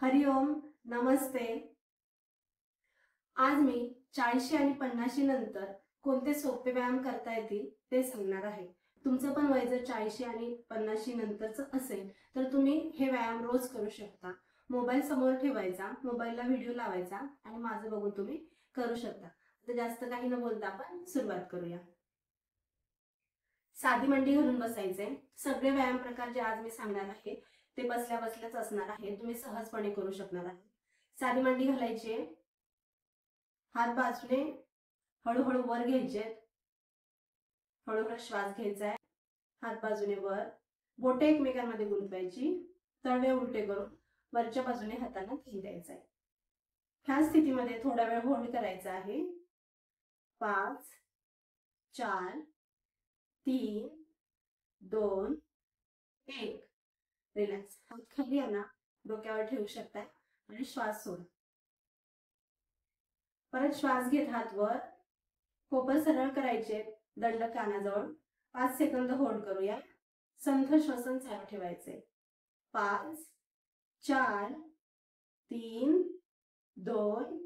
हरिओम, नमस्ते। आज मी 40 आणि 50 नंतर कोणते सोपे व्यायाम करता येतील ते सांगणार आहे। तुमचं पण वय जर 40 आणि 50 नंतरच असेल तर तुम्ही हे व्यायाम रोज करू शकता। मोबाईल समोर ठेवायचा, मोबाईलला व्हिडिओ लावायचा आणि माझं बघून तुम्ही करू शकता। तर जास्त काही न बोलता आपण सुरुवात करूया। साधी मांडी घालून बसायचे। सगळे व्यायाम प्रकार जे आज मी सांगणार आहे ते बसल्या बसल्याच असणार आहे, तुम्ही सहजपणे करू शकणार आहे। साधी मांडी घालायची, हात बाजूने हळूहळू वर घ्यायचे, हळूहळू श्वास घ्यायचा आहे, हात बाजूने वर, बोटे एकमेकांमध्ये गुंतवायची, तळवे उलटे करून वरच्या बाजूने हातांना घेऊन द्यायचा आहे। ह्या स्थितीमध्ये थोडा वेळ होल्ड करायचा आहे। 5 4 3 2 1 रिलॅक्स। हात खाली आणा, डोक्यावर ठेवू शकता आणि श्वास सोडा। परत श्वास घेत हात वर, कोपर सरळ करायचे, दंड कानाजवळ 5 सेकंद होल्ड करूया। संथ श्वसन चालू ठेवायचे। 5 4 3 2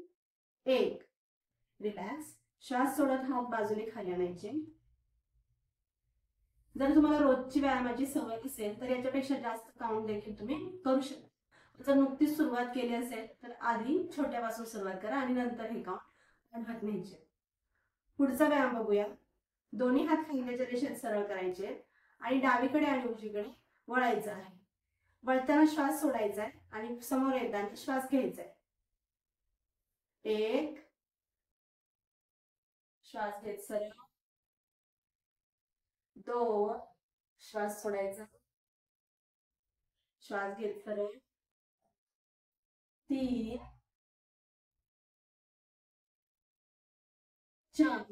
1 रिलॅक्स। श्वास सोडत हात बाजूने खाली आणायचे। जर तुम्हाला रोजची व्यायामाची सवय असेल तर याच्यापेक्षा जास्त काउंट देखील तुम्ही करू शकता। जर नुकतीच सुरुवात केली असेल तर आधी छोट्यापासून सुरुवात करा आणि नंतर हे काउंट वाढवत न्यायचे। पुढचा व्यायाम बघूया। दोन्ही हात खांद्याच्या रेषेत सरळ करायचे आणि डावीकडे आणि उजवीकडे वळायचं आहे। वळताना श्वास सोडायचा आहे आणि समोर येताना श्वास घ्यायचा आहे। 1 श्वास घेत सरळ, 2 श्वास सोडायचा, श्वास घेत सरळ, 3 4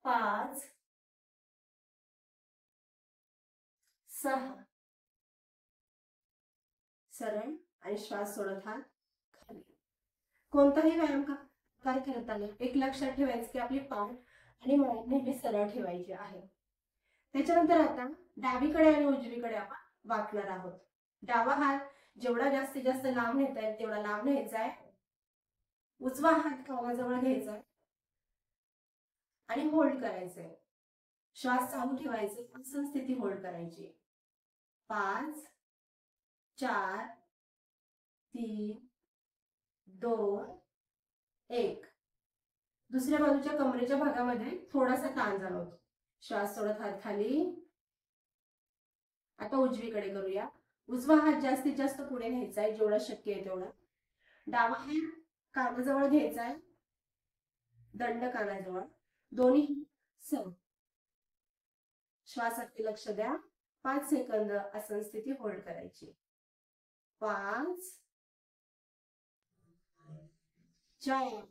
5 6 सरळ आणि श्वास सोडत हात खाली। कोणताही व्यायाम काय करताना एक लक्षात ठेवायचं की आपली पाठ आणि मान नेहमी सरळ ठेवायची आहे। त्याच्यानंतर आता डावीकडे आणि उजवीकडे आपण वाकणार आहोत। डावा हात जेवढा जास्तीत जास्त लांब नेता येईल तेवढा लांब न्यायचा आहे। उजवा हात कानाजवळ घ्यायचा आहे आणि होल्ड करायचंय। श्वास चालू ठेवायचे, आसन स्थिती होल्ड करायची। 5 4 3 2 1 दुसऱ्या बाजूच्या कमरेच्या भागामध्ये थोडासा ताण जाणवतो। श्वास सोडत हात खाली। आता उजवीकडे करूया। उजवा हात जास्तीत जास्त पुढे न्यायचा आहे, जेवढा शक्य आहे तेवढा। डावा हात कानाजवळ घ्यायचा आहे, दंड कानाजवळ, दोन्ही सम। श्वासाकडे लक्ष द्या। 5 सेकंद आसन स्थिती होल्ड करायची। 5 4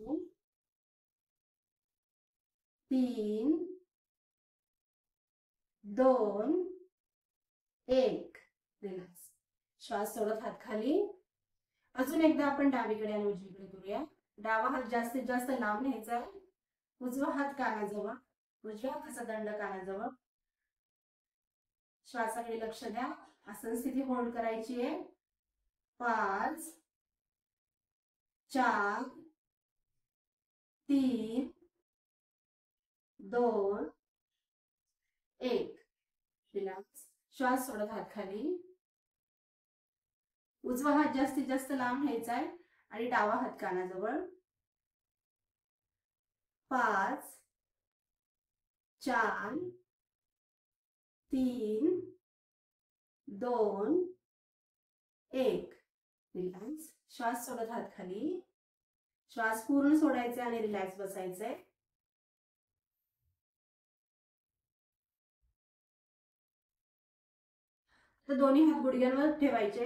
3 2 1 रिलॅक्स। श्वास सोडत हात खाली। अजून एकदा आपण डावीकडे आणि उजवीकडे करूया। डावा हात जास्तीत जास्त लांब न्यायचा आहे, उजवा हात कानाजवळ, उजव्या हाताचा दंड कानाजवळ। श्वासाकडे लक्ष द्या, आसन स्थिती होल्ड करायची आहे। 5 4 3 2 1 रिलॅक्स। श्वास सोडत हात खाली। उजवा हात जास्तीत जास्त लांब न्यायचा आहे आणि डावा हात कानाजवळ। 5 4 3 2 1 रिलॅक्स। श्वास सोडत हात खाली। श्वास पूर्ण सोडायचा आणि रिलॅक्स बसायचंय। तर दोन्ही हात गुडघ्यांवर ठेवायचे,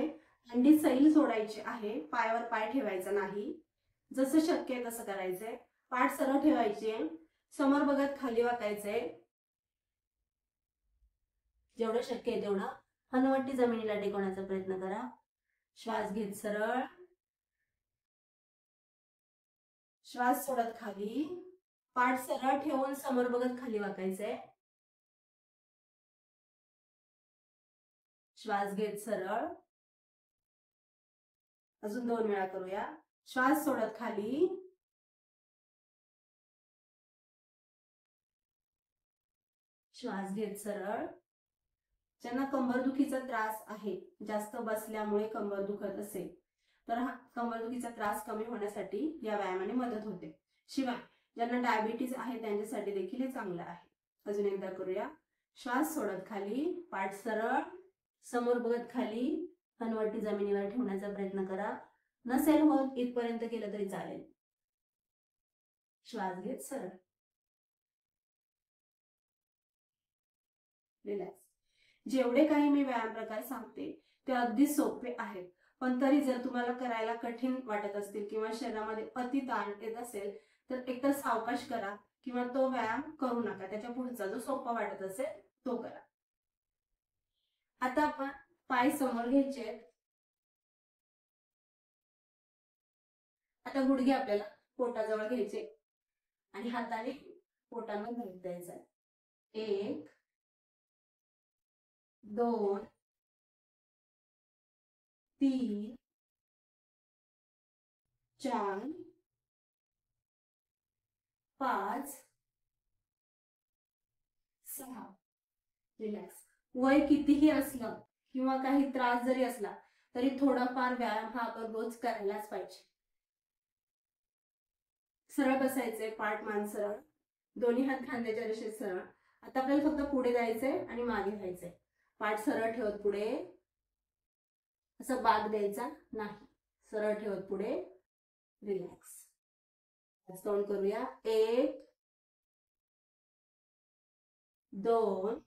अंडी सैल सोडायची आहे, पायावर पाय ठेवायचा नाही। जसं शक्य आहे तसं करायचंय। पाठ सरळ ठेवायची, समोर बघत खाली वाकायचंय। जेवढं शक्य आहे तेवढं हनुवटी जमिनीला टेकवण्याचा प्रयत्न करा। श्वास घेत सरळ, श्वास सोडत खाली, पाठ सरळ ठेवून समोर बघत खाली वाकायचंय। श्वास घेत सरळ, अजून 2 वेळा करूया. श्वास सोडत खाली, श्वास घेत सरळ. ज्यांना कंबरदुखीचा त्रास आहे, जास्त बसल्यामुळे कंबर दुखत असेल, तर हा कंबरदुखीचा त्रास कमी होण्यासाठी या व्यायामाने मदत होते. शिवाय ज्यांना डायबिटीज आहे त्यांच्यासाठी देखील हे चांगलं आहे. अजून एकदा करूया. श्वास सोडत खाली, पाठ सरळ, समोर बघत खाली, हनुवटी जमिनीवर ठेवण्याचा प्रयत्न करा. नसेल होत इथपर्यंत केलं तरी चालेल. श्वास घेत सरळ, रिलॅक्स. जेवढे काही मी व्यायाम प्रकार सांगते ते अगदी सोपे आहेत, पण तरी जर तुम्हाला करायला कठीण वाटत असतील किंवा शरीरामध्ये अति ताण येत असेल तर एकतर सावकाश करा किंवा तो व्यायाम करू नका. त्याच्या पुढचा जो सोपा वाटत असेल तो करा. आता आपण पाय समोर घ्यायचे. आता गुडघे आपल्याला पोटाजवळ घ्यायचे आणि हाताने पोटाला धरून द्यायचा. 1 2 3 4 5 6. रिलॅक्स. वय कितीही असलं किंवा काही त्रास जरी असला तरी थोडाफार व्यायाम हा आपण रोज करायलाच पाहिजे. सरळ बसायचे, पाठ मान सरळ, दोन्ही हात खांद्याच्या रेषेत सरळ. आता आपल्याला फक्त पुढे जायचंय आणि मागे व्हायचंय. पाठ सरळ ठेवत पुढे, असं बाग द्यायचा नाही, सरळ ठेवत पुढे, रिलॅक्स. काउंट करूया. 1 2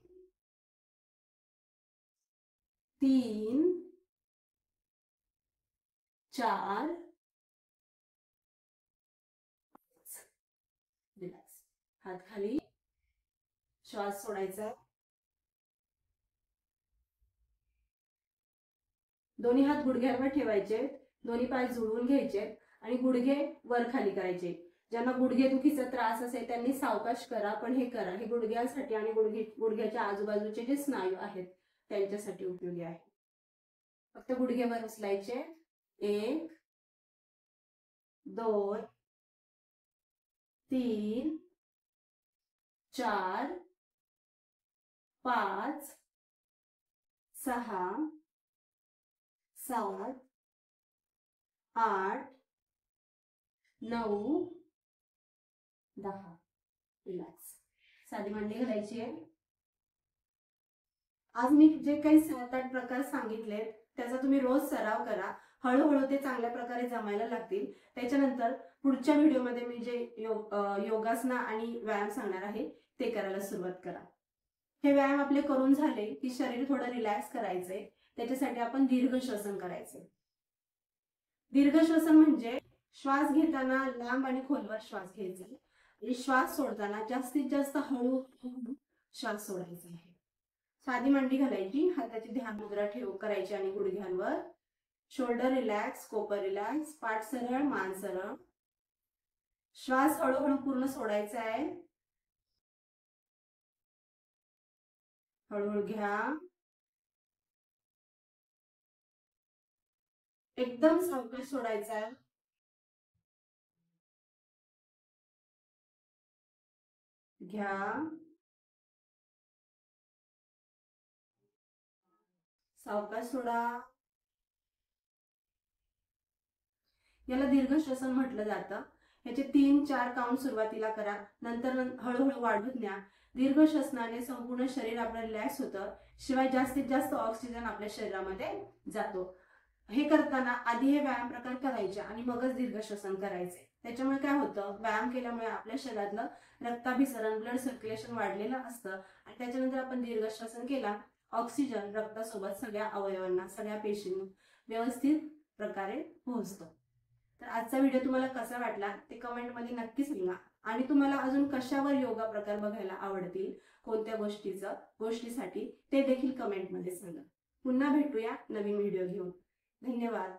3 4 5. रिलॅक्स. हात खाली, श्वास सोडायचा. दोन्ही हात गुडघ्यावर ठेवायचे, दोन्ही पाय जुळवून घ्यायचे आणि गुडघे वर खाली करायचे. ज्यांना गुडघे दुखीचा त्रास असेल त्यांनी सावकाश करा, पण हे करा. हे गुडघ्यासाठी आणि गुडघ्याच्या आजूबाजूचे जे स्नायू आहेत त्यांच्यासाठी उपयोगी आहे. फक्त गुडघेवर उचलायचे. 1 2 3 4 5 6 7 8 9 10. रिलॅक्स. साधी मांडी घालायची आहे. आज मी जे काही 7-8 प्रकार सांगितले त्याचा तुम्ही रोज सराव करा. हळूहळू ते चांगल्या प्रकारे जमायला लागतील. त्याच्यानंतर पुढच्या व्हिडिओमध्ये मी जे योगासना आणि व्यायाम सांगणार आहे ते करायला सुरुवात करा. हे व्यायाम आपले करून झाले की शरीर थोडं रिलॅक्स करायचंय. त्याच्यासाठी आपण दीर्घ श्वसन करायचे. दीर्घ श्वसन म्हणजे श्वास घेताना लांब आणि खोलवर श्वास घ्यायचा आणि श्वास सोडताना जास्तीत जास्त हळू श्वास सोडायचा आहे. साधी मांडी घालायची, हाताची ध्यान मुद्रा करायची आणि गुडघ्यांवर. शोल्डर रिलॅक्स, कोपर रिलॅक्स, पाठ सरळ, मान सरळ. श्वास हळूहळू पूर्ण सोडायचा आहे. हळूहळू घ्या, एकदम सावकाश सोडायचा आहे. घ्या, सावकाश सोडा. याला दीर्घ श्वसन म्हटलं जातं. याचे 3-4 काउंट सुरुवातीला करा, नंतर हळूहळू वाढवत न्या. दीर्घ श्वसनाने संपूर्ण शरीर आपलं रिलॅक्स होतं. शिवाय जास्तीत जास्त ऑक्सिजन आपल्या शरीरामध्ये जातो. हे करताना आधी हे व्यायाम प्रकार करायचे आणि मगच दीर्घ श्वसन करायचे. त्याच्यामुळे काय होतं, व्यायाम केल्यामुळे आपल्या शरीरातलं रक्ताभिसरण, ब्लड सर्क्युलेशन वाढलेलं असतं आणि त्याच्यानंतर आपण दीर्घ श्वसन केला, ऑक्सिजन रक्तासोबत सगळ्या अवयवांना, सगळ्या पेशींना व्यवस्थित प्रकारे पोहोचतो. तर आजचा व्हिडिओ तुम्हाला कसा वाटला ते कमेंटमध्ये नक्की सांगा. आणि तुम्हाला अजून कशावर योगा प्रकार बघायला आवडतील, कोणत्या गोष्टीसाठी ते देखील कमेंटमध्ये सांगा. पुन्हा भेटूया नवीन व्हिडिओ घेऊन. धन्यवाद.